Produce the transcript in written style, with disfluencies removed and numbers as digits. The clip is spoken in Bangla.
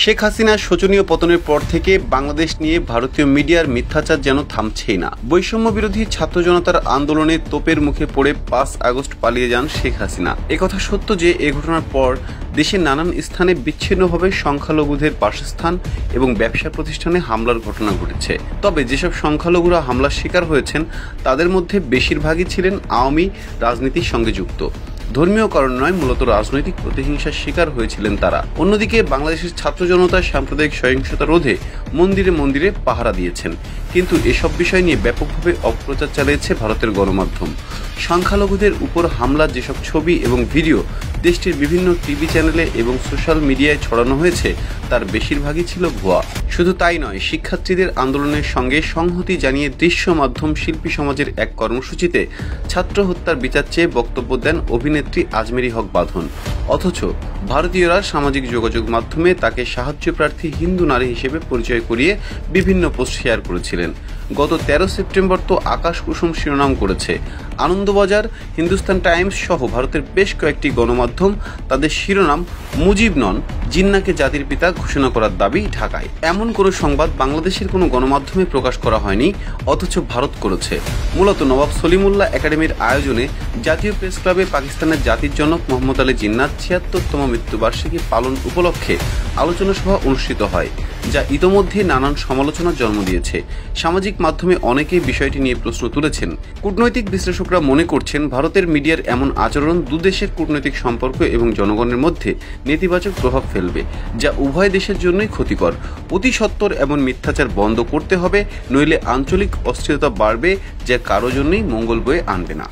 শেখ হাসিনার শোচনীয় পতনের পর থেকে বাংলাদেশ নিয়ে ভারতীয় মিডিয়ার মিথ্যাচার যেন থামছেই না। বৈষম্য বিরোধী ছাত্র জনতার আন্দোলনে তোপের মুখে পড়ে 5 আগস্ট পালিয়ে যান শেখ হাসিনা। একথা সত্য যে এ ঘটনার পর দেশের নানান স্থানে বিচ্ছিন্নভাবে সংখ্যালঘুদের বাসস্থান এবং ব্যবসা প্রতিষ্ঠানে হামলার ঘটনা ঘটেছে। তবে যেসব সংখ্যালঘুরা হামলার শিকার হয়েছেন তাদের মধ্যে বেশিরভাগই ছিলেন আওয়ামী রাজনীতির সঙ্গে যুক্ত। ধর্মীয় কারণ নয়, মূলত রাজনৈতিক প্রতিহিংসার শিকার হয়েছিলেন তারা। অন্যদিকে বাংলাদেশের ছাত্র জনতা সাম্প্রদায়িক সহিংসতা রোধে মন্দিরে মন্দিরে পাহারা দিয়েছেন, কিন্তু এসব বিষয় নিয়ে ব্যাপকভাবে অপপ্রচার চালিয়েছে ভারতের গণমাধ্যম। সংখ্যালঘুদের উপর হামলার যেসব ছবি এবং ভিডিও দেশটির বিভিন্ন টিভি চ্যানেলে এবং সোশ্যাল মিডিয়ায় ছড়ানো হয়েছে তার বেশিরভাগই ছিল ভুয়া। শুধু তাই নয়, শিক্ষার্থীদের আন্দোলনের সঙ্গে সংহতি জানিয়ে দৃশ্য মাধ্যম শিল্পী সমাজের এক কর্মসূচিতে ছাত্র হত্যার বিচার চেয়ে বক্তব্য দেন অভিনেত্রী আজমেরী হক বাঁধন। অথচ ভারতীয়রা সামাজিক যোগাযোগ মাধ্যমে তাকে সাহায্য প্রার্থী হিন্দু নারী হিসেবে পরিচয় করিয়ে বিভিন্ন পোস্ট শেয়ার করেছিলেন। গত 13 সেপ্টেম্বর তো আকাশ কুসুম শিরোনাম করেছে। আনন্দবাজার, হিন্দুস্তান টাইমস সহ ভারতের বেশ কয়েকটি গণমাধ্যম তাদের শিরোনাম মুজিব নন, জিন্নাকে জাতির পিতা ঘোষণা করার দাবি ঢাকায়। এমন কোনো সংবাদ বাংলাদেশের কোনো গণমাধ্যমে প্রকাশ করা হয়নি, অথচ ভারত করেছে। মূলত নবাব সলিমুল্লাহ একাডেমির আয়োজনে জাতীয় প্রেস ক্লাবে পাকিস্তানের জাতির জনক মোহাম্মদ আলী জিন্নার 76তম মৃত্যুবার্ষিকী পালন উপলক্ষে আলোচনা সভা অনুষ্ঠিত হয়, যা ইতোমধ্যে নানান সমালোচনার জন্ম দিয়েছে। সামাজিক মাধ্যমে অনেকেই বিষয়টি নিয়ে প্রশ্ন তুলেছেন। কূটনৈতিক বিশ্লেষকরা মনে করছেন ভারতের মিডিয়ার এমন আচরণ দুদেশের কূটনৈতিক সম্পর্ক এবং জনগণের মধ্যে নেতিবাচক প্রভাব ফেলবে, যা উভয় দেশের জন্যই ক্ষতিকর। অতি সত্বর এমন মিথ্যাচার বন্ধ করতে হবে, নইলে আঞ্চলিক অস্থিরতা বাড়বে, যা কারো জন্যই মঙ্গল বয়ে আনবে না।